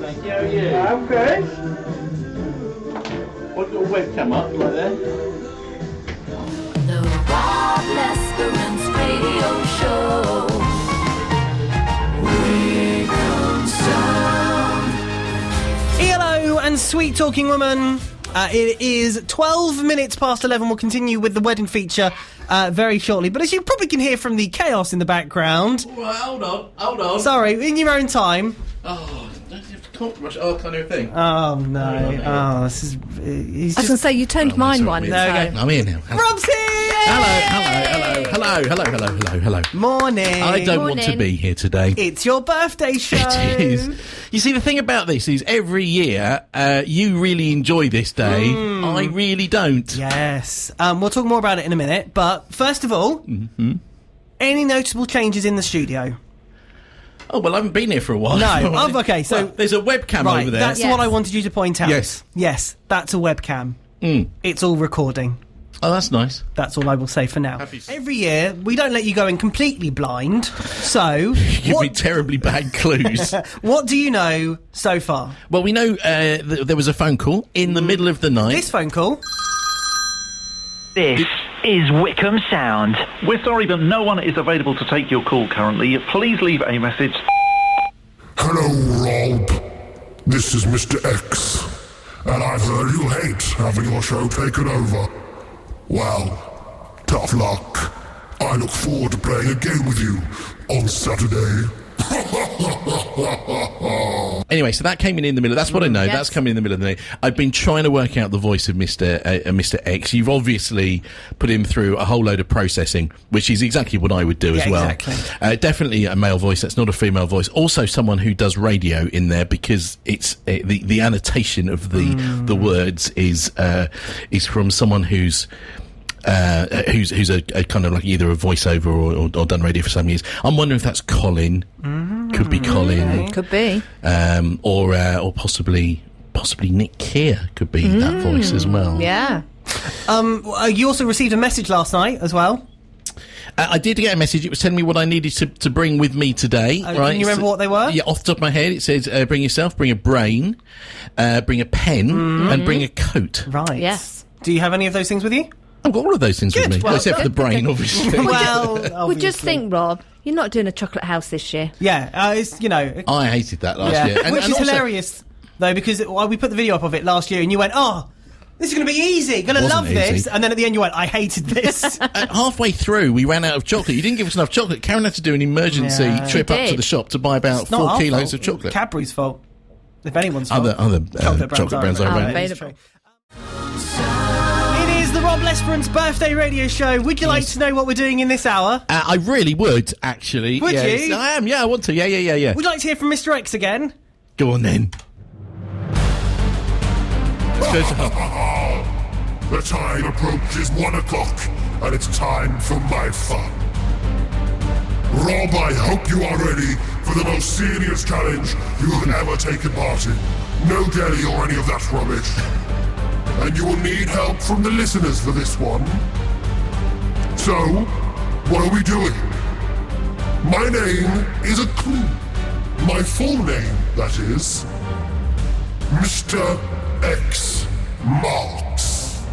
thank you. How are you? I'm good. What's your webcam up like there? The Rob Lesperance Radio Show. Wycombe Sound. Hello and sweet talking woman. It is 12 minutes past 11. We'll continue with the wedding feature very shortly. But as you probably can hear from the chaos in the background... Well, hold on. Sorry, in your own time. Oh, don't you have to talk much? Oh, kind of thing. Oh, no. Oh, this is... I was going to say, you turned mine one. There we go. I'm here now. Rob's here! Hello. Morning. I don't want to be here today. It's your birthday show. It is. You see, the thing about this is every year you really enjoy this day. I really don't. Yes. We'll talk more about it in a minute. But first of all, any noticeable changes in the studio? Oh, well, I haven't been here for a while. No. Oh, okay, so... Well, there's a webcam right, over there. that's what I wanted you to point out. Yes, that's a webcam. It's all recording. Oh, that's nice. That's all I will say for now. Every year, we don't let you go in completely blind, so... Give me terribly bad clues. What do you know so far? Well, we know there was a phone call in the middle of the night. This phone call... This is Wycombe Sound. We're sorry that no one is available to take your call currently. Please leave a message. Hello, Rob. This is Mr. X. And I've heard you hate having your show taken over. Well, tough luck. I look forward to playing a game with you on Saturday. Anyway, so that came in the middle. That's what I know. Yes. That's coming in the middle of the night. I've been trying to work out the voice of Mr. X. You've obviously put him through a whole load of processing, which is exactly what I would do as well. Exactly. Definitely a male voice. That's not a female voice. Also, someone who does radio in there because it's the annotation of the words is from someone who's a kind of like either a voiceover or done radio for some years. I'm wondering if that's Colin. Could be Colin. Could be. Or possibly Nick Keir could be that voice as well. Yeah. You also received a message last night as well. I did get a message. It was telling me what I needed to bring with me today. Right? Can you remember what they were? Yeah, off the top of my head, it says bring yourself, bring a brain, bring a pen, and bring a coat. Right. Yes. Do you have any of those things with you? I've got all of those things with me, well, except for the brain, obviously. Well, We just obviously. think, Rob, you're not doing a chocolate house this year. Yeah, it's, you know... I hated that last year. Which is also, hilarious, though, because we put the video up of it last year and you went, oh, this is going to be easy, going to Wasn't love this. easy. And then at the end you went, I hated this. Halfway through, we ran out of chocolate. You didn't give us enough chocolate. Karen had to do an emergency trip She up to did. the shop to buy about It's not 4 our kilos fault. of chocolate. Cadbury's fault. If anyone's fault. Other chocolate brands are around. Available. It is the Rob Lesperance birthday radio show. Would you like to know what we're doing in this hour? I really would, actually. Would yes. you? I am, yeah, I want to. Yeah. Would you like to hear from Mr. X again? Go on then. The time approaches 1 o'clock, and it's time for my fun. Rob, I hope you are ready for the most serious challenge you have ever taken part in. No jelly or any of that rubbish. And you will need help from the listeners for this one. So, what are we doing? My name is a clue. My full name, that is, Mr. X Marks.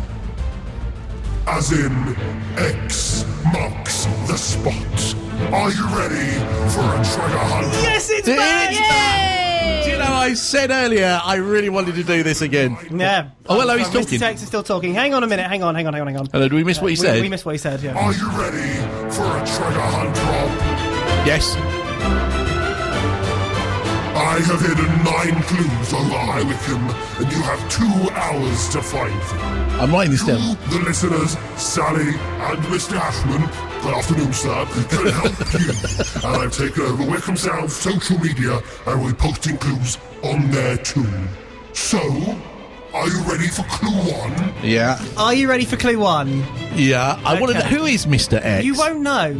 As in, X marks the spot. Are you ready for a treasure hunt? Yes, it's back! Do you know, I said earlier I really wanted to do this again. Yeah. Oh, hello, he's Mr. talking. X is still talking. Hang on a minute. Hang on. Hello, do we miss what he said? We missed what he said, yeah. Are you ready for a treasure hunt, Rob? Yes. I have hidden 9 clues over High Wycombe, and you have 2 hours to find them. I'm writing this down. You, the listeners, Sally and Mr. Ashman, good afternoon, sir, can help you. And I've taken over Wycombe Sound's social media and will be posting clues on there too. So, are you ready for clue 1? Yeah. Are you ready for clue 1? Yeah. I want to know, Okay. who is Mr. X? You won't know.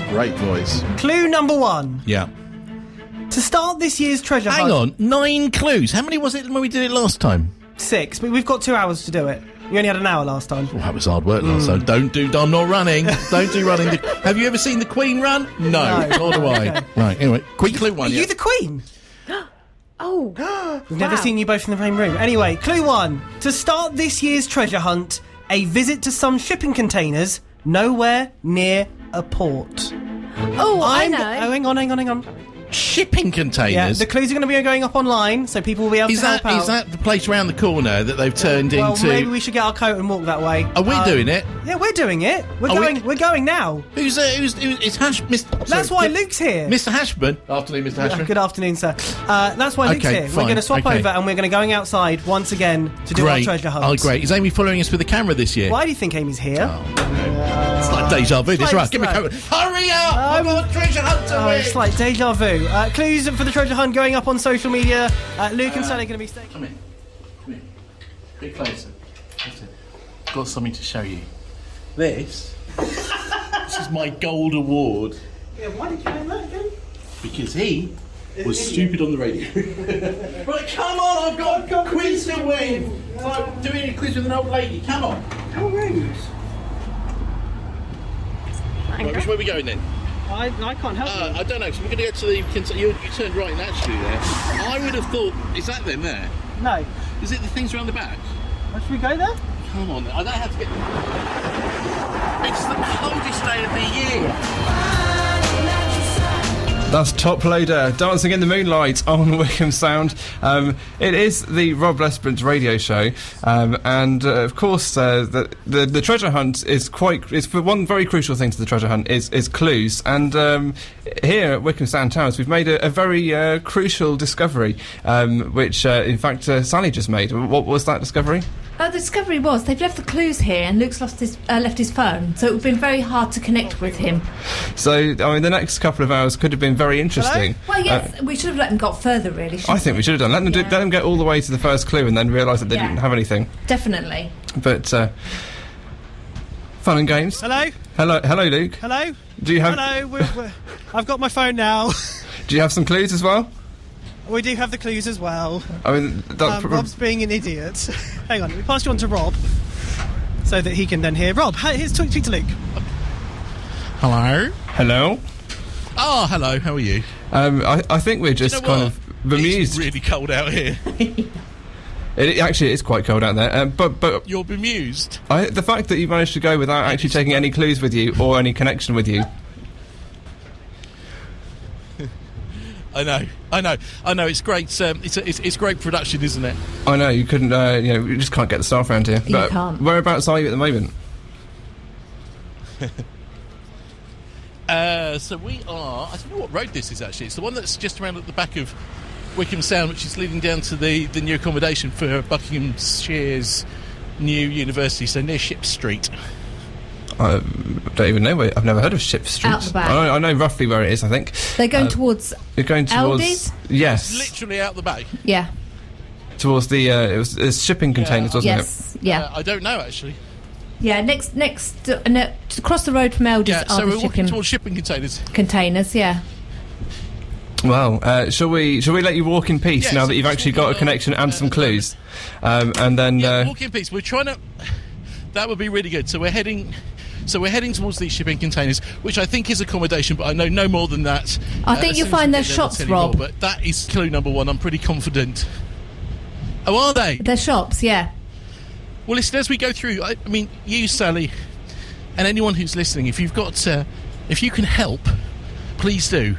Great voice. Clue number 1. Yeah. To start this year's treasure Hang hunt... on, 9 clues. How many was it when we did it last time? 6, but we've got 2 hours to do it. You only had an hour last time. Well, that was hard work last time. I'm not running. Don't do running. Have you ever seen the Queen run? No, nor do I. Okay. Right, anyway, quick clue 1. Are you the Queen? Oh. We've never seen you both in the same room. Anyway, clue 1. To start this year's treasure hunt, a visit to some shipping containers nowhere near a port. Oh, I know. Oh, hang on. Shipping containers. Yeah, the clues are going to be going up online, so people will be able to help out. Is that the place around the corner that they've turned well, into? maybe we should get our coat and walk that way. Are we doing it? Yeah, we're doing it. We're going now. Who's it's Mr. That's why Luke's here. Mr. Hashburn. Afternoon, Mr. Hashburn. Good afternoon, sir. That's why Luke's Okay, here. fine, We're going to swap okay. over and we're going to going outside once again to do our treasure hunt. Oh, great. Is Amy following us with the camera this year? Why do you think Amy's here? It's like deja vu. This like- right. Give me a coat. Hurry up! I've got a treasure hunt to win. It's like deja vu. Clues for the treasure hunt going up on social media. Luke and Sally are going to be staying. Come here. Bit closer. Got something to show you. This is my gold award. Yeah, why did you name that again? Because he was stupid on the radio. Right, come on, I've got a quiz to win. It's like doing a quiz with an old lady. Come on. How rude. Right, which way are we going then? I can't help you. I don't know, so we're going to go to the... You turned right naturally there. I would have thought... Is that them there? No. Is it the things around the back? Should we go there? Come on, I don't have to get... It's the coldest day of the year. That's Top Loader, Dancing in the Moonlight on Wycombe Sound. It is the Rob Lesperance radio show, and of course the treasure hunt is for one very crucial thing to the treasure hunt is clues. And here at Wycombe Sound Towers, we've made a very crucial discovery, which in fact Sally just made. What was that discovery? The discovery was they've left the clues here, and Luke's left his phone, so it would have been very hard to connect with him. So, I mean, the next couple of hours could have been very interesting. Well, yes, we should have let them got further, really. I think we should have done. Let them get all the way to the first clue and then realise that they didn't have anything. Definitely. But fun and games. Hello, Luke. Hello. Do you have? Hello. I've got my phone now. Do you have some clues as well? We do have the clues as well. I mean, Rob's being an idiot. Hang on, let me pass you on to Rob, so that he can then hear. Rob, here's tweet to Luke. Hello. Hello. Oh, hello. How are you? I think we're just kind of bemused. It's really cold out here. It actually is quite cold out there. But You're bemused. The fact that you managed to go without actually taking any clues with you or any connection with you. I know. It's great. It's great production, isn't it? I know you couldn't. You just can't get the staff around here. You can't. Whereabouts are you at the moment? So we are. I don't know what road this is actually. It's the one that's just around at the back of Wycombe Sound, which is leading down to the new accommodation for Buckinghamshire's new university. So near Ship Street. I don't even know where. I've never heard of Ship Street. Out the back. I know roughly where it is. I think They're going towards. you're going towards. Aldi's? Yes, Literally out the back. Yeah. towards the. It was shipping containers, wasn't Yes. Yeah. I don't know actually. Yeah. Next. Across the road from Aldi's Yeah. are So the we're walking shipping towards shipping containers. containers. Yeah. it? Well, shall we let you walk in peace Yeah, now so that you've just actually walking got a along, connection and some clues, and then. Walk in peace. We're trying to. That would be really good. So we're heading towards these shipping containers, which I think is accommodation, but I know no more than that. I think as you'll soon as find we their get there, we'll shops, tell you more, Rob. but that is clue number one. I'm pretty confident. Oh, are they? Their shops. Yeah. Well, listen, as we go through, I mean, you, Sally, and anyone who's listening, if you've got, if you can help, please do.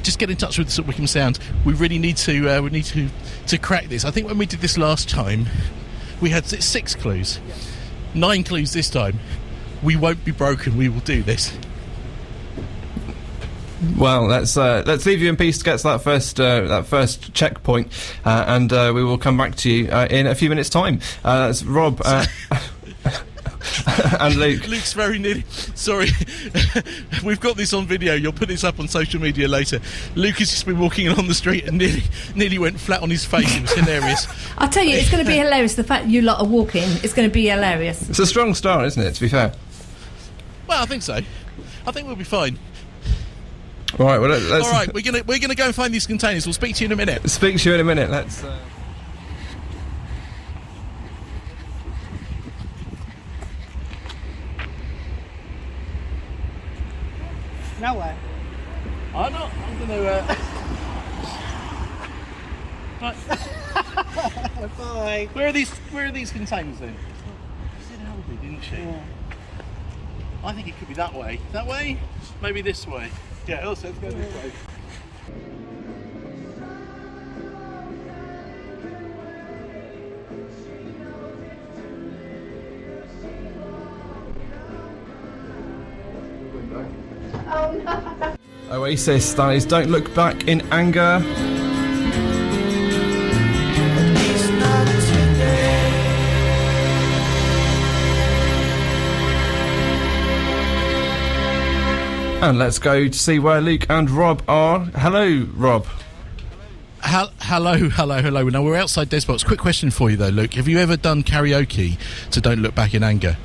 Just get in touch with us at Wycombe Sound. We really need to crack this. I think when we did this last time, we had 6 clues, 9 clues this time. We won't be broken. We will do this. Well, let's leave you in peace to get to that first checkpoint, and we will come back to you in a few minutes' time. That's Rob and Luke. Luke's very nearly. Sorry, we've got this on video. You'll put this up on social media later. Luke has just been walking along the street and nearly went flat on his face. It was hilarious. I'll tell you, it's going to be hilarious. The fact you lot are walking, it's going to be hilarious. It's a strong start, isn't it? To be fair. Well, I think so. I think we'll be fine. All right. Well, let's. All right, we're gonna go and find these containers. We'll speak to you in a minute. Speak to you in a minute. Let's. Now where? I'm gonna. Right. Bye. Where are these containers then? She said Aldi, didn't she? Yeah. I think it could be that way. That way? Maybe this way. Yeah, also let's go this way. Oasis, that is Don't Look Back in Anger. And let's go to see where Luke and Rob are. Hello, Rob. Hello. Now we're outside Desbox. Quick question for you though, Luke. Have you ever done karaoke to Don't Look Back in Anger?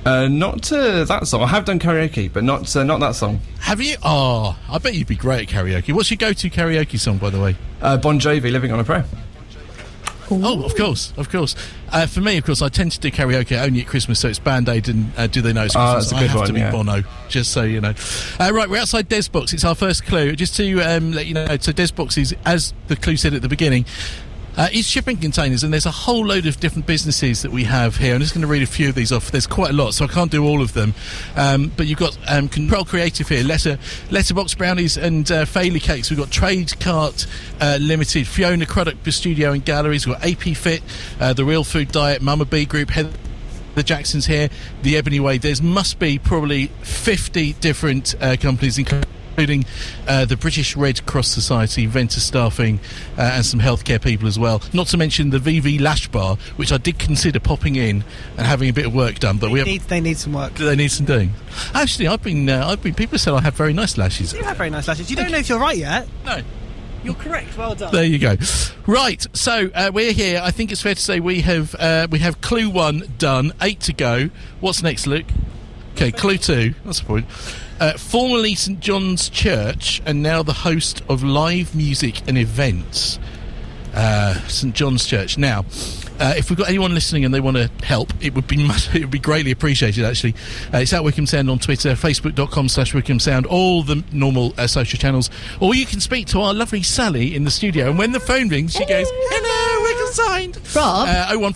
Not to that song. I have done karaoke, but not that song. Have you? Oh, I bet you'd be great at karaoke. What's your go-to karaoke song, by the way? Bon Jovi, Living on a Prayer. Ooh. Oh, of course. For me, of course, I tend to do karaoke only at Christmas, so it's Band-Aid and Do They Know It's Christmas. That's a good I have one, to be yeah. Bono, just so you know. Right, we're outside Desbox. It's our first clue. Just to let you know, so Desbox is, as the clue said at the beginning, is shipping containers, and there's a whole load of different businesses that we have here. I'm just going to read a few of these off. There's quite a lot, so I can't do all of them. But you've got Control Creative here, Letterbox Brownies and Failey Cakes. We've got Trade Cart Limited, Fiona Craddock Studio and Galleries. We've got AP Fit, The Real Food Diet, Mama B Group, Heather the Jacksons here, The Ebony Way. There must be probably 50 different companies, including the British Red Cross Society, Venture Staffing, and some healthcare people as well. Not to mention the VV Lash Bar, which I did consider popping in and having a bit of work done. But they need some work. Do they need some doing? Actually, I've been. People said I have very nice lashes. You have very nice lashes. You don't know if you're right yet. No. You're correct. Well done. There you go. Right, so we're here. I think it's fair to say we have clue 1 done. 8 to go. What's next, Luke? Okay, clue 2. That's the point. Formerly St John's Church and now the host of live music and events. St John's Church. Now, if we've got anyone listening and they want to help, it would be greatly appreciated. Actually, it's at Wycombe Sound on Twitter, Facebook.com/Wycombe Sound, all the normal social channels. Or you can speak to our lovely Sally in the studio, and when the phone rings, she goes, "Hello, Wycombe Sound." Rob.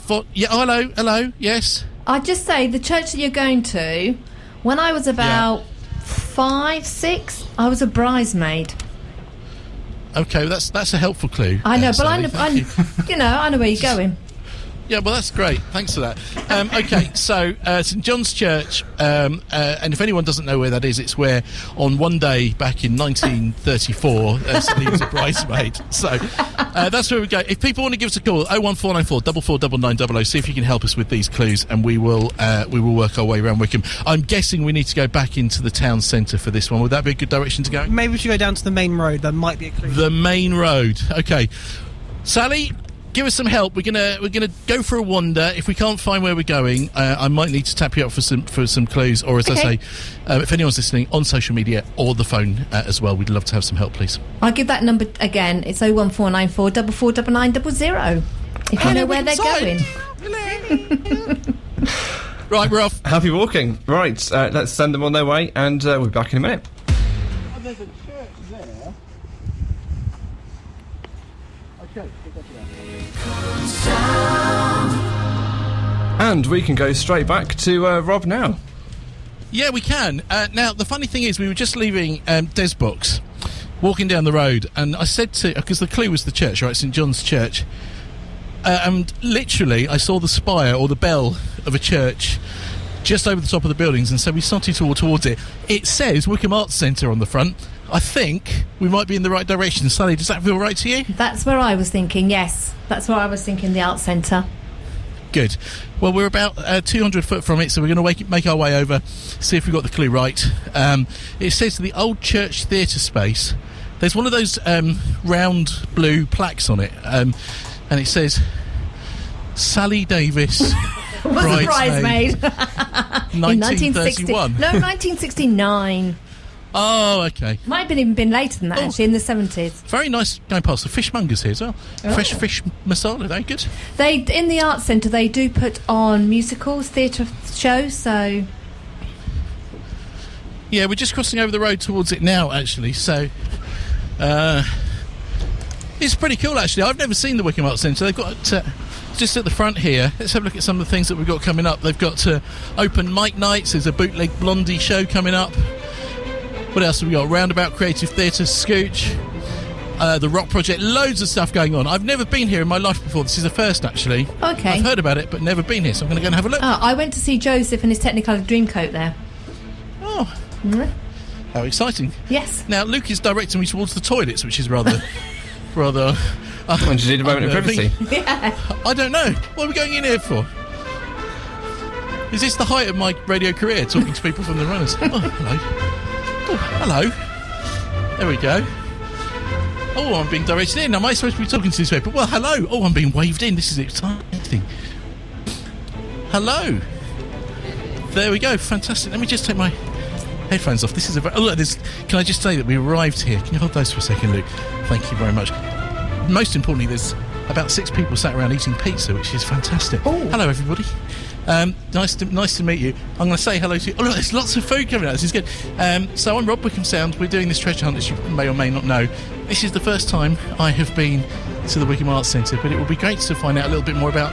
014. Yeah. Oh, hello. Yes. I'd just say the church that you're going to. When I was about 5, 6, I was a bridesmaid. Okay, that's a helpful clue. I know, but Sally, I know where you're going. Yeah, well, that's great. Thanks for that. Okay, so St John's Church, and if anyone doesn't know where that is, it's where on one day back in 1934, Sally was a bridesmaid. So that's where we go. If people want to give us a call, 01494 449900, see if you can help us with these clues, and we will work our way around Wycombe. I'm guessing we need to go back into the town centre for this one. Would that be a good direction to go? Maybe we should go down to the main road. There might be a clue. The main road. Okay, Sally, give us some help. We're gonna go for a wander. If we can't find where we're going, I might need to tap you up for some clues, or as I say, if anyone's listening on social media or the phone as well, we'd love to have some help, please. I'll give that number again. It's 01494 449900. If you know where they're going. Right, we're off. Happy walking. Right, let's send them on their way, and we'll be back in a minute. There's a church there. Okay, and we can go straight back to Rob now. Yeah, we can. Now, the funny thing is, we were just leaving Desbox, walking down the road, and I said to, because the clue was the church, right, St John's Church, and literally I saw the spire or the bell of a church just over the top of the buildings, and so we started to walk towards it. It says Wycombe Arts Centre on the front. I think we might be in the right direction. Sally, does that feel right to you? That's where I was thinking, yes. That's where I was thinking, the Arts Centre. Good. Well, we're about 200 foot from it, so we're going to make our way over, see if we got the clue right. It says the old church theatre space. There's one of those round blue plaques on it, and it says Sally Davis, Was a bridesmaid. 1931. No, 1969. Oh, okay. Might have even been later than that, actually, in the 70s. Very nice going past the fishmongers here as well. Fresh fish masala, they good. They in the Arts Centre, they do put on musicals, theatre shows, so... Yeah, we're just crossing over the road towards it now, actually, so... yeah, It's pretty cool, actually. I've never seen the Wycombe Arts Centre. They've got just at the front here. Let's have a look at some of the things that we've got coming up. They've got open mic nights. There's a bootleg Blondie show coming up. What else have we got? Roundabout Creative Theatre, Scooch, the Rock Project. Loads of stuff going on. I've never been here in my life before. This is the first, actually. Okay. I've heard about it, but never been here, so I'm going to go and have a look. I went to see Joseph and his Technicolor Dreamcoat there. Oh. Mm. How exciting. Yes. Now, Luke is directing me towards the toilets, which is rather... rather... When did you need a moment of privacy? Yeah. I don't know. What are we going in here for? Is this the height of my radio career, talking to people from the runners? Oh, hello. Oh, hello. There we go. Oh, I'm being directed in. Am I supposed to be talking to these people? Well, hello. Oh, I'm being waved in. This is exciting. Hello. There we go. Fantastic. Let me just take my headphones off. This is a... Oh, look, can I just say that we arrived here? Can you hold those for a second, Luke? Thank you very much. Most importantly, there's about 6 people sat around eating pizza, which is fantastic. Oh. Hello, everybody. Nice to meet you. I'm going to say hello to you. Oh, look, there's lots of food coming out. This is good. So I'm Rob Wycombe Sound. We're doing this treasure hunt, as you may or may not know. This is the first time I have been to the Wycombe Arts Centre, but it will be great to find out a little bit more about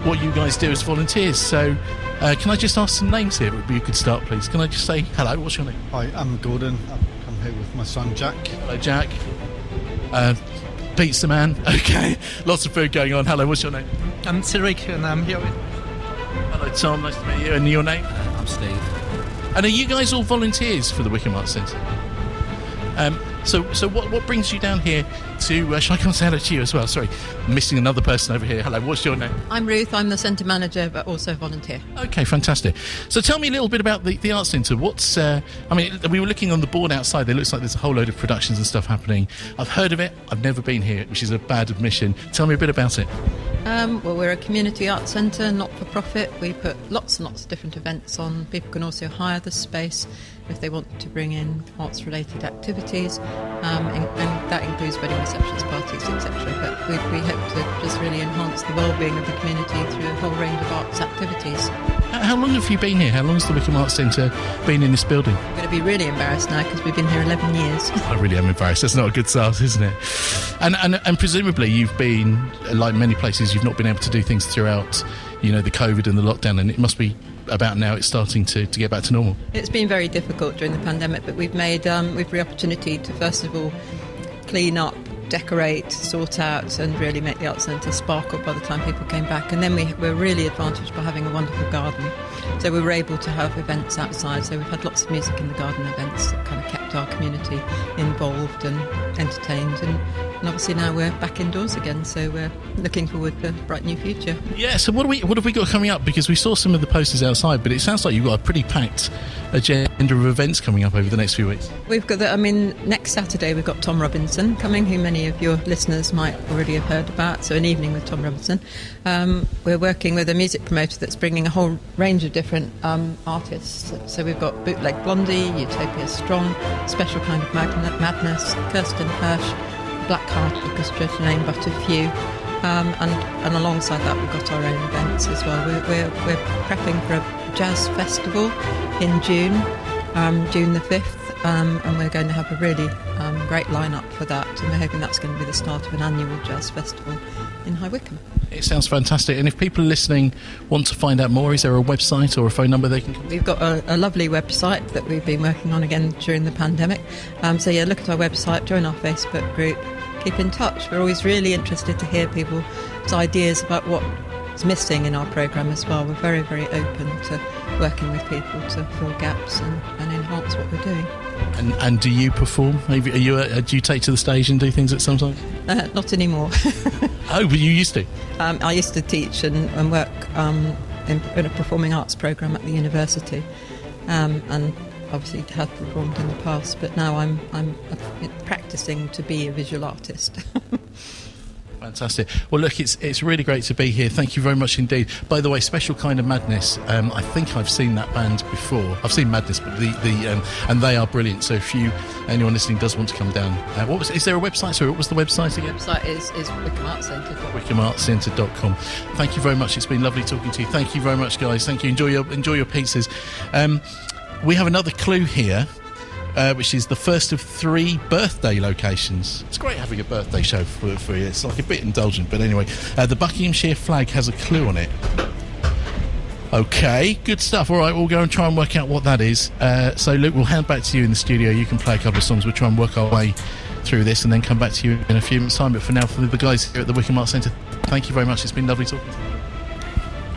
what you guys do as volunteers. So can I just ask some names here? It would be a good start, please. Can I just say hello? What's your name? Hi, I'm Gordon. I'm here with my son Jack. Hello, Jack. Pizza Man. Okay. Lots of food going on. Hello, what's your name? I'm Tariq and I'm here with... Hello, Tom. Nice to meet you. And your name? I'm Steve. And are you guys all volunteers for the Wycombe Arts Centre? So what brings you down here to... shall I come and say hello to you as well? Sorry, I'm missing another person over here. Hello, what's your name? I'm Ruth. I'm the centre manager, but also volunteer. Okay, fantastic. So tell me a little bit about the Arts Centre. What's... I mean, we were looking on the board outside. There looks like there's a whole load of productions and stuff happening. I've heard of it. I've never been here, which is a bad admission. Tell me a bit about it. Well, we're a community arts centre, not-for-profit. We put lots and lots of different events on. People can also hire the space if they want to bring in arts-related activities, and that includes wedding receptions, parties, etc. But we hope to just really enhance the well-being of the community through a whole range of arts activities. How long have you been here? How long has the Wycombe Arts Centre been in this building? I'm going to be really embarrassed now because we've been here 11 years. I really am embarrassed. That's not a good start, isn't it? And presumably you've been, like many places, you've not been able to do things throughout, the COVID and the lockdown, and it must be about now it's starting to get back to normal. It's been very difficult during the pandemic, but we've made every opportunity to first of all clean up, decorate, sort out and really make the Arts Centre sparkle by the time people came back. And then we're really advantaged by having a wonderful garden, so we were able to have events outside. So we've had lots of music in the garden events that kind of kept our community involved and entertained, and obviously now we're back indoors again, so we're looking forward to a bright new future. Yeah, so what have we got coming up? Because we saw some of the posters outside, but it sounds like you've got a pretty packed agenda of events coming up over the next few weeks. We've got next Saturday we've got Tom Robinson coming, who many of your listeners might already have heard about, so an evening with Tom Robinson. We're working with a music promoter that's bringing a whole range of different artists, so we've got Bootleg Blondie, Utopia Strong, Special Kind of Madness, Kirsten Hirsch, Blackheart Orchestra, to name but a few, and alongside that we've got our own events as well. We're prepping for a jazz festival in June the 5th, and we're going to have a really great lineup for that, and we're hoping that's going to be the start of an annual jazz festival in High Wycombe. It sounds fantastic. And if people listening want to find out more, is there a website or a phone number they can... We've got a lovely website that we've been working on again during the pandemic. So yeah, look at our website, join our Facebook group, keep in touch. We're always really interested to hear people's ideas about what's missing in our programme as well. We're very, very open to working with people to fill gaps and enhance what we're doing. And do you perform? Do you take to the stage and do things at some time? Not anymore. Oh, but you used to? I used to teach and work in a performing arts programme at the university, and obviously had performed in the past, but now I'm practising to be a visual artist. Fantastic. Well, look, it's really great to be here. Thank you very much indeed. By the way, Special Kind of Madness. I think I've seen that band before. I've seen Madness, but and they are brilliant. So if anyone listening does want to come down, is there a website? Sorry, what was the website again? The website is Wycombe Arts Centre. WycombeArtsCentre.com. Thank you very much. It's been lovely talking to you. Thank you very much, guys. Thank you. Enjoy your pizzas. We have another clue here. which is the first of 3 birthday locations. It's great having a birthday show for you. It's like a bit indulgent, but anyway. The Buckinghamshire flag has a clue on it. Okay, good stuff. All right, we'll go and try and work out what that is. So, Luke, we'll hand back to you in the studio. You can play a couple of songs. We'll try and work our way through this and then come back to you in a few minutes' time. But for now, for the guys here at the Wycombe Arts Centre, thank you very much. It's been lovely talking to you.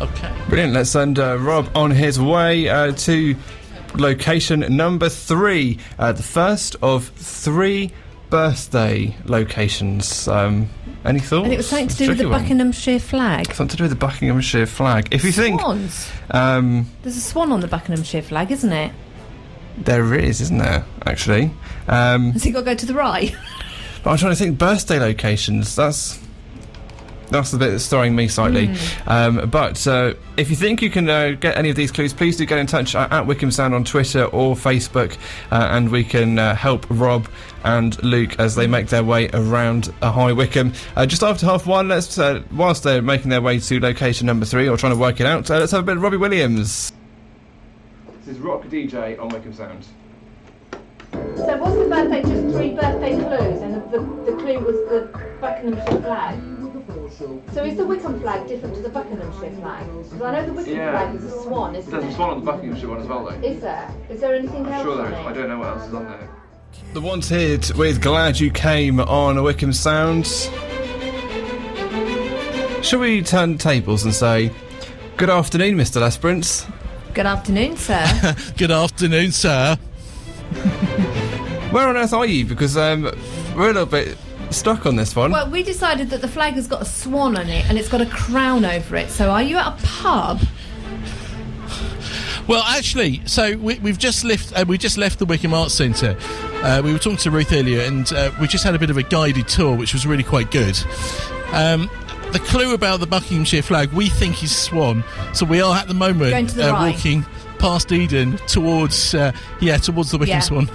Okay. Brilliant. Let's send Rob on his way to location number 3. The first of 3 birthday locations. Any thoughts? And it was something to do with the Buckinghamshire flag. Something to do with the Buckinghamshire flag. If you Swans. think... There's a swan on the Buckinghamshire flag, isn't it? There is, isn't there, actually? Has he got to go to the right? But I'm trying to think birthday locations. That's the bit that's throwing me slightly. But if you think you can get any of these clues, please do get in touch at Wycombe Sound on Twitter or Facebook, and we can help Rob and Luke as they make their way around High Wycombe. Just after 1:30, let's whilst they're making their way to location number 3 or trying to work it out, let's have a bit of Robbie Williams. This is Rock DJ on Wycombe Sound. So was the birthday just 3 birthday clues, and the clue was the Buckinghamshire flag? So is the Wycombe flag different to the Buckinghamshire flag? Because I know the Wycombe flag is a swan, isn't it? There's a swan on the Buckinghamshire one as well, though. Is there? Is there anything else Sure there on is. it? I don't know what else is on there. The Wanted with Glad You Came on Wycombe Sound. Shall we turn tables and say, good afternoon, Mr. Lesperance? Good afternoon, sir. Good afternoon, sir. Where on earth are you? Because we're a little bit stuck on this one. Well, we decided that the flag has got a swan on it and it's got a crown over it. So are you at a pub? Well, actually, so we've just left the Wycombe Arts Centre. We were talking to Ruth earlier, and we just had a bit of a guided tour, which was really quite good. The clue about the Buckinghamshire flag, we think, is swan. So we are at the moment Going to the right. walking past Eden towards the Wycombe Swan.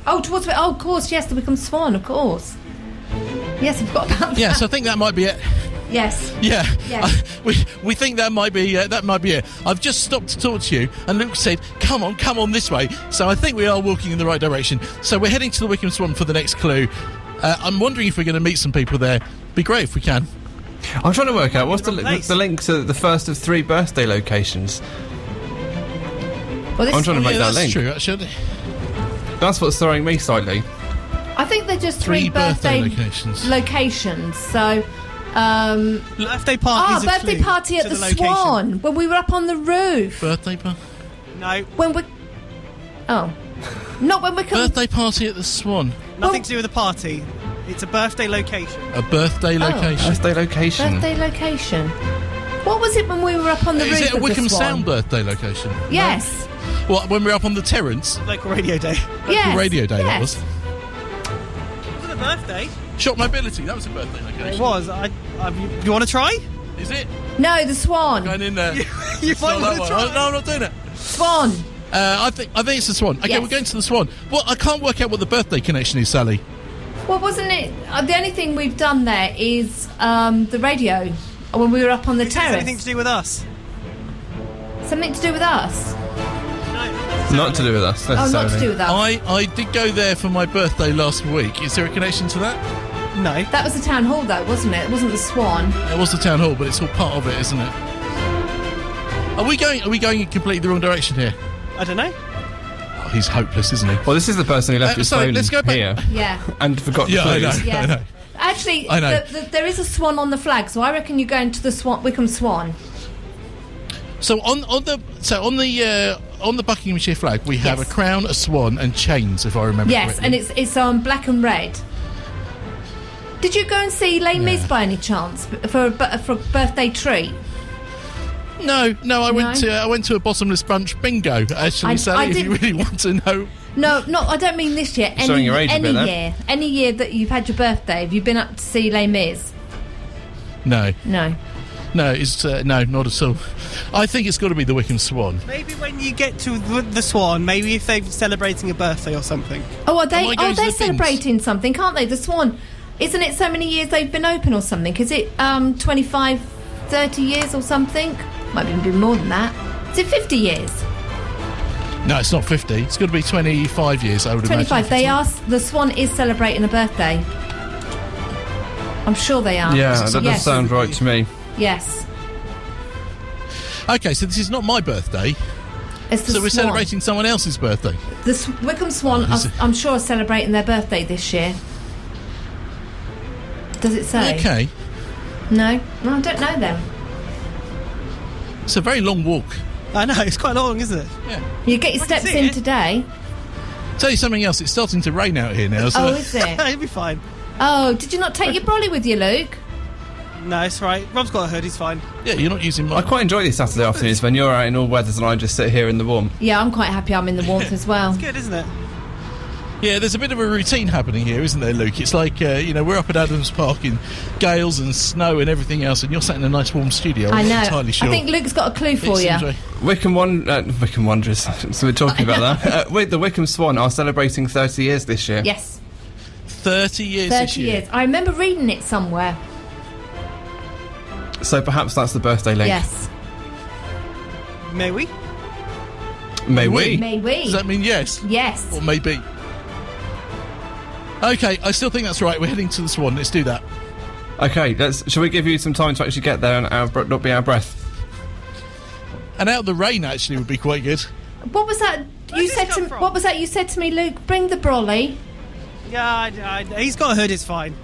Oh, towards it. Oh, of course, yes, the Wycombe Swan, of course. Yes, I've got about that. Yeah, so I think that might be it. Yes. Yeah, Yes. we think that might be it. I've just stopped to talk to you, and Luke said, "Come on this way." So I think we are walking in the right direction. So we're heading to the Wycombe Swan for the next clue. I'm wondering if we're going to meet some people there. Be great if we can. I'm trying to work out what's the link to the first of 3 birthday locations. Well, I'm trying to make that that's link. True, actually. That's what's throwing me slightly. I think they're just 3 3 birthday locations. So, birthday party. birthday party at the Swan when we were up on the roof. Birthday party? No. When we. Oh, not when we come. Birthday party at the Swan. Nothing to do with the party. It's a birthday location. A birthday location. Birthday location. Birthday location. What was it when we were up on the roof? Is it a of the Wycombe Swan? Sound birthday location? Yes. No? What, when we were up on the Terrace? Local radio day. Yes. Radio day, that yes. was. Was it a birthday? Shock Mobility, that was a birthday location. It was. You want to try? Is it? No, the Swan. Going in there. You It's might not want that to one. try. No, I'm not doing it. Swan. I think it's the Swan. Okay, Yes. we're going to the Swan. Well, I can't work out what the birthday connection is, Sally. Well, wasn't it? The only thing we've done there is the radio when we were up on the Is it terrace. anything to do with us? Something to do with us? No. Not to do with us, Oh, necessarily. not to do with us. I did go there for my birthday last week. Is there a connection to that? No. That was the town hall, though, wasn't it? It wasn't the Swan. It was the town hall, but it's all part of it, isn't it? Are we going in completely the wrong direction here? I don't know. Oh, he's hopeless, isn't he? Well, this is the person who left his sorry, phone let's go back. here Yeah. and forgot Yeah, the I know. clues. Yeah. I know. Actually, I know. there is a swan on the flag, so I reckon you're going to the Wycombe Swan. So on the Buckinghamshire flag, we have Yes. a crown, a swan, and chains, if I remember Yes, correctly. and it's on black and red. Did you go and see Les Mis by any chance for a birthday treat? No, I went to a bottomless brunch bingo. Actually, Sally, if you really want to know. No, I don't mean this year. Showing your age a bit there. year, any year that you've had your birthday, have you been up to see Les Mis? No, No. no, not at all. I think it's got to be the Wycombe Swan. Maybe when you get to the Swan, maybe if they're celebrating a birthday or something. Oh, are they? Am I going to They're the bins? celebrating something, can't they? The Swan, isn't it? So many years they've been open or something? Is it 25, 30 years or something? Might even be more than that. Is it 50 years? No, it's not 50. It's going to be 25 years, I would 25. imagine. The Swan is celebrating a birthday. I'm sure they are. Yeah, that does sound right to me. Yes. Okay, so this is not my birthday. It's the So we're Swan. celebrating someone else's birthday. The Wycombe Swan, I'm sure, are celebrating their birthday this year. Does it say? Okay. No, I don't know them. It's a very long walk. I know, it's quite long, isn't it? Yeah. You get your steps in today. Tell you something else, it's starting to rain out here now. So Oh, is it? It'll be fine. Oh, did you not take your brolly with you, Luke? No, it's right. Rob's got a hood, he's fine. Yeah, you're not using I mine. quite enjoy these Saturday afternoons when you're out in all weathers and I just sit here in the warm. Yeah, I'm quite happy I'm in the warmth as well. It's good, isn't it? Yeah, there's a bit of a routine happening here, isn't there, Luke? It's like, we're up at Adams Park in gales and snow and everything else, and you're sat in a nice warm studio. I I'm know. not entirely sure. I think Luke's got a clue for you. Wycombe Wanderers, so we're talking about that. The Wycombe Swan are celebrating 30 years this year. Yes. 30 years 30 this year. years. I remember reading it somewhere. So perhaps that's the birthday link. Yes. May we? May we? May we? Does that mean yes? Yes. Or maybe? Okay, I still think that's right. We're heading to the Swan. Let's do that. Okay, shall we give you some time to actually get there and not be out of breath? And out of the rain, actually, would be quite good. What was that? What was that you said to me, Luke? Bring the brolly. Yeah, he's got a hood, it's fine.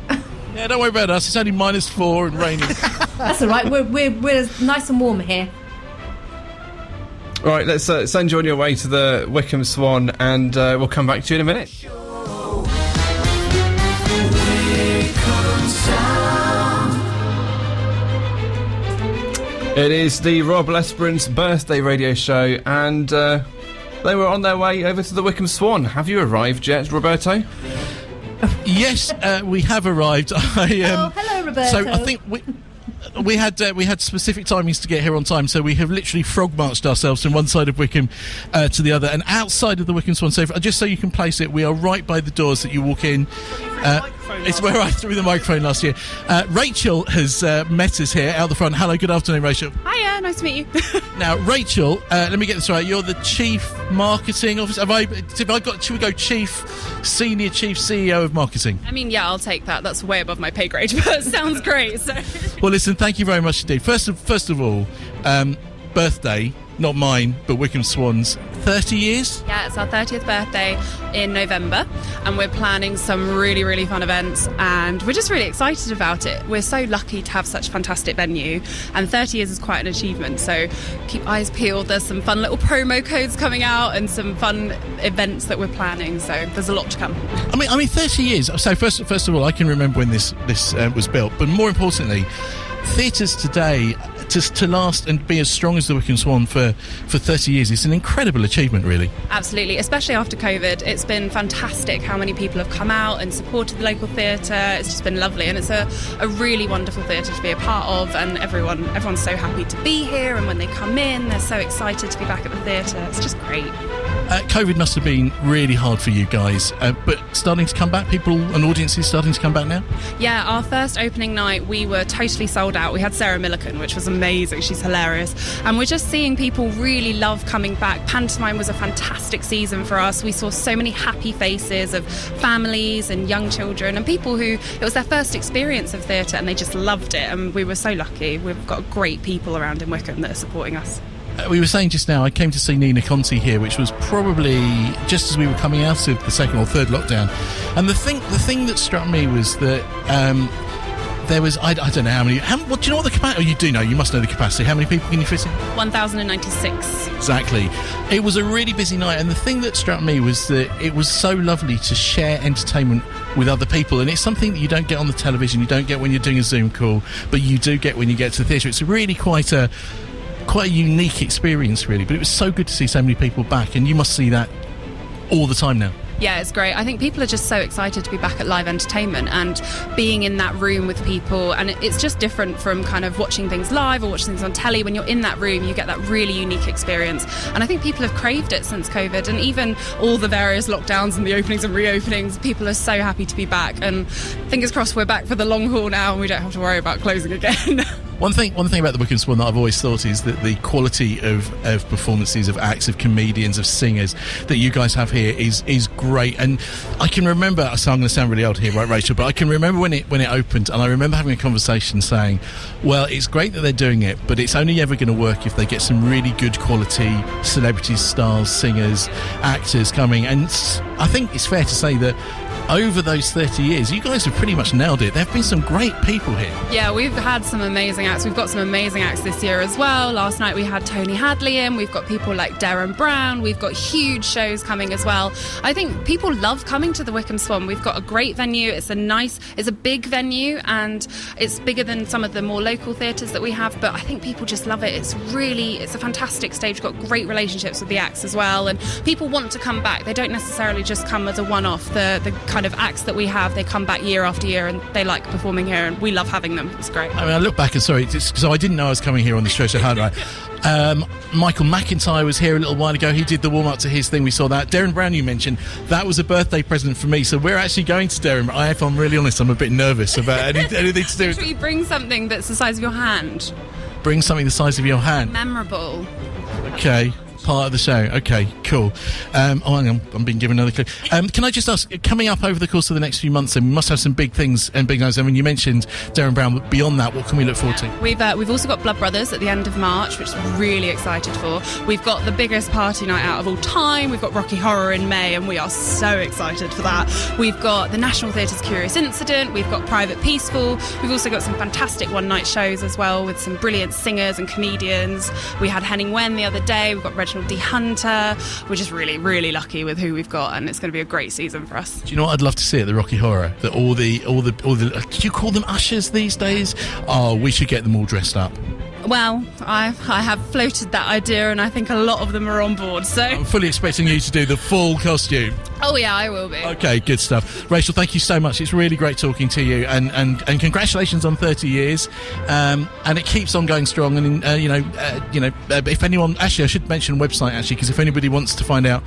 Yeah, don't worry about us. It's only -4 and raining. That's all right. We're nice and warm here. Right, let's send you on your way to the Wycombe Swan, and we'll come back to you in a minute. It is the Rob Lesperance birthday radio show, and they were on their way over to the Wycombe Swan. Have you arrived yet, Roberto? Yes, we have arrived. Hello, Roberto. So I think we had specific timings to get here on time, so we have literally frog marched ourselves from one side of Wycombe to the other, and outside of the Wycombe Swan. So just so you can place it, we are right by the doors that you walk in. It's where I threw the microphone last year. Rachel has met us here out the front. Hello, good afternoon, Rachel. Hiya, nice to meet you. Now, Rachel, let me get this right. You're the Chief Marketing Officer. Should we go Senior Chief CEO of Marketing? I mean, yeah, I'll take that. That's way above my pay grade, but sounds great. So. Well, listen, thank you very much indeed. First of all, birthday, not mine, but Wycombe Swan's, 30 years? Yeah, it's our 30th birthday in November, and we're planning some really, really fun events, and we're just really excited about it. We're so lucky to have such a fantastic venue, and 30 years is quite an achievement, so keep eyes peeled. There's some fun little promo codes coming out and some fun events that we're planning, so there's a lot to come. I mean, 30 years. So first of all, I can remember when this was built, but more importantly, theatres today, to last and be as strong as the Wycombe Swan for 30 years is an incredible achievement, really. Absolutely, especially after COVID. It's been fantastic how many people have come out and supported the local theatre. It's just been lovely, and it's a really wonderful theatre to be a part of, and everyone's so happy to be here, and when they come in, they're so excited to be back at the theatre. It's just great. COVID must have been really hard for you guys, but starting to come back, people and audiences starting to come back now? Yeah, our first opening night, we were totally sold out. We had Sarah Millican, which was amazing. She's hilarious. And we're just seeing people really love coming back. Pantomime was a fantastic season for us. We saw so many happy faces of families and young children and people who, it was their first experience of theatre and they just loved it. And we were so lucky. We've got great people around in Wycombe that are supporting us. We were saying just now, I came to see Nina Conti here, which was probably just as we were coming out of the second or third lockdown. And the thing that struck me was that there was, I don't know how many, do you know what the capacity, you do know, you must know the capacity. How many people can you fit in? 1,096. Exactly. It was a really busy night, and the thing that struck me was that it was so lovely to share entertainment with other people, and it's something that you don't get on the television, you don't get when you're doing a Zoom call, but you do get when you get to the theatre. It's really quite a unique experience, really, but it was so good to see so many people back, and you must see that all the time now. Yeah, it's great. I think people are just so excited to be back at live entertainment and being in that room with people, and it's just different from kind of watching things live or watching things on telly. When you're in that room, you get that really unique experience, and I think people have craved it since COVID, and even all the various lockdowns and the openings and reopenings, people are so happy to be back, and fingers crossed we're back for the long haul now and we don't have to worry about closing again. One thing about the Wycombe Swan that I've always thought is that the quality of performances, of acts, of comedians, of singers that you guys have here is great. And I can remember, so I'm going to sound really old here, right, Rachel, but I can remember when it opened, and I remember having a conversation saying, well, it's great that they're doing it, but it's only ever going to work if they get some really good quality celebrities, stars, singers, actors coming. And I think it's fair to say that over those 30 years, you guys have pretty much nailed it. There have been some great people here. Yeah, we've had some amazing acts. We've got some amazing acts this year as well. Last night we had Tony Hadley in. We've got people like Darren Brown. We've got huge shows coming as well. I think people love coming to the Wycombe Swan. We've got a great venue. It's a big venue, and it's bigger than some of the more local theatres that we have, but I think people just love it. It's a fantastic stage. We've got great relationships with the acts as well, and people want to come back. They don't necessarily just come as a one-off. The kind of acts that we have, they come back year after year, and they like performing here, and we love having them. It's great. I mean, I look back and sorry, so I didn't know I was coming here on the show, so how do I? Michael McIntyre was here a little while ago. He did the warm-up to his thing. We saw that. Darren Brown, you mentioned, that was a birthday present for me, so we're actually going to Darren. If I'm really honest, I'm a bit nervous about anything to do with... Should we bring something that's the size of your hand? Bring something the size of your hand? Memorable. Okay. Part of the show. Okay, cool. Hang on, I'm being given another clue. Can I just ask, coming up over the course of the next few months, and we must have some big things and big nights. I mean, you mentioned Darren Brown, but beyond that, what can we look forward to? We've also got Blood Brothers at the end of March, which we're really excited for. We've got the biggest party night out of all time. We've got Rocky Horror in May, and we are so excited for that. We've got the National Theatre's Curious Incident. We've got Private Peaceful. We've also got some fantastic one-night shows as well, with some brilliant singers and comedians. We had Henning Wen the other day. We've got Reginald D. Hunter. We're just really, really lucky with who we've got, and it's going to be a great season for us. Do you know what I'd love to see at the Rocky Horror? That all the do you call them ushers these days? Oh, we should get them all dressed up. Well, I have floated that idea, and I think a lot of them are on board, so... I'm fully expecting you to do the full costume. Oh yeah, I will be. Okay, good stuff. Rachel, thank you so much. It's really great talking to you, and congratulations on 30 years. And it keeps on going strong. And if anyone, actually, I should mention a website actually, because if anybody wants to find out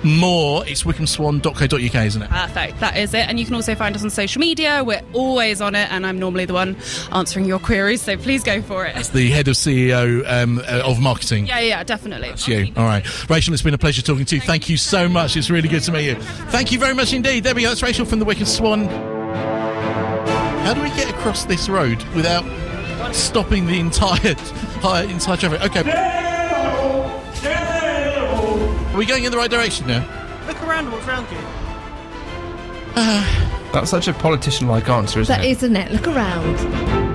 more, it's wycombeswan.co.uk, isn't it? Perfect, that is it. And you can also find us on social media. We're always on it, and I'm normally the one answering your queries, so please go for it. That's the head of CEO of marketing. Yeah, definitely. That's you. All right, Rachel, it's been a pleasure talking to you. Thank you so much. It's really good to meet you. Thank you very much indeed. There we go. That's Rachel from the Wycombe Swan. How do we get across this road without stopping the entire traffic? Okay. Are we going in the right direction now? Look around, what's around you? That's such a politician-like answer, isn't it? That isn't it. Look around.